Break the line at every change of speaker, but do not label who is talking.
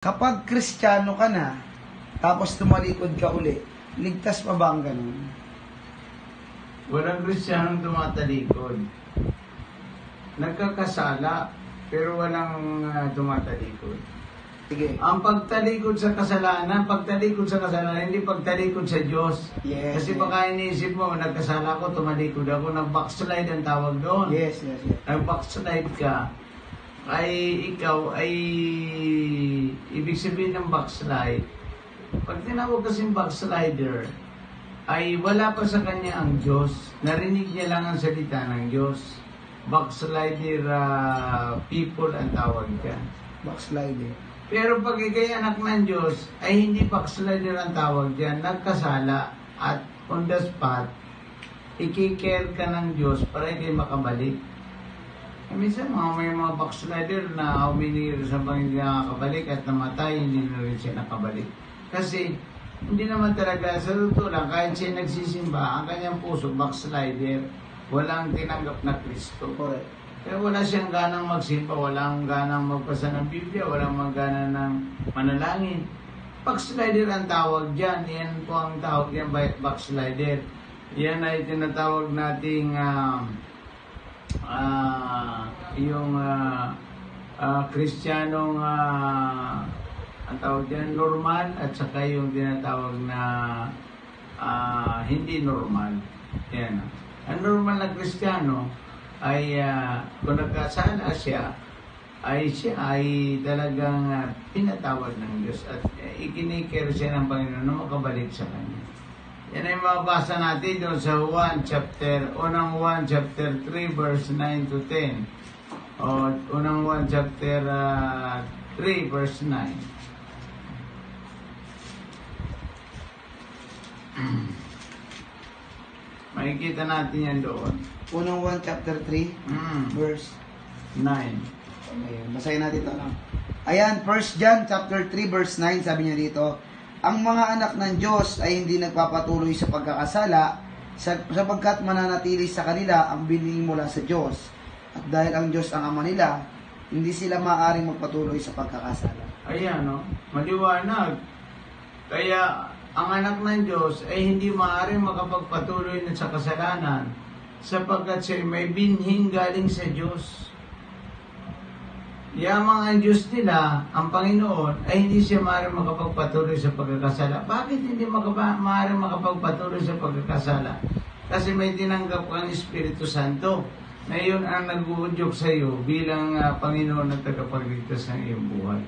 Kapag Kristiyano ka na, tapos tumalikod ka uli, ligtas pa ba ang ganun?
Walang Kristiyanong tumatalikod. Nagkakasala, pero walang tumatalikod.
Sige.
Ang pagtalikod sa kasalanan, hindi pagtalikod sa Diyos.
Yes.
Kasi baka iniisip mo, nagkasala ko, tumalikod ako, nag-backslide ang tawag doon.
Yes.
Nag-backslide ka, ay ikaw ay ibig sabihin ng backslide. Pag tinawag kasing backslider, ay wala pa sa kanya ang Diyos. Narinig niya lang ang salita ng Diyos. Backslider people ang tawag dyan.
Backslider.
Pero pag ikay anak ng Diyos, ay hindi backslider ang tawag dyan. Nagkasala at on the spot, ikikare ka ng Diyos para ikay makabalik. Minsan may mga backslider na huminir sa Panginoon nakakabalik at namatay, hindi na rin siya nakabalik. Kasi hindi naman talaga, sa totoo lang, kahit siya nagsisimba, ang kanyang puso, backslider, walang tinanggap na Kristo.
Correct.
Kaya wala siyang ganang magsimba, walang ganang magbasa ng Biblia, walang magana ng manalangin. Backslider ang tawag dyan. Yan po ang tawag yan, backslider. Yan ay tinatawag nating Kristiyanong ang tawag dyan, normal, at saka yung tinatawag na hindi normal. Yan. Ang normal na Kristiyano ay kung nagkasala siya ay talagang pinatawad ng Diyos at ikinikare siya ng Panginoon na makabalik sa Kanya. Yan ay mabasa natin doon sa 1 chapter 3 verse 9 to 10. O unang 1 chapter 3 verse 9. Makikita natin yan doon.
Unang 1 chapter 3, verse
9.
Ayan, basahin natin ito. Ayan, 1 John chapter 3 verse 9, sabi niya dito, ang mga anak ng Diyos ay hindi nagpapatuloy sa pagkakasala sapagkat mananatili sa kanila ang bining mula sa Diyos. At dahil ang Diyos ang ama nila, hindi sila maaaring magpatuloy sa pagkakasala.
Ayan, no? Maliwanag. Kaya ang anak ng Diyos ay hindi maaaring makapagpatuloy na sa kasalanan sapagkat siya may binhing galing sa Diyos. Yamang ang Diyos nila, ang Panginoon, ay hindi siya maaaring makapagpatuloy sa pagkakasala. Bakit hindi maaaring makapagpatuloy sa pagkakasala? Kasi may tinanggap kang Espiritu Santo na yun ang nag-uudyok sa iyo bilang Panginoon at tagapagligtas ng iyong buhay.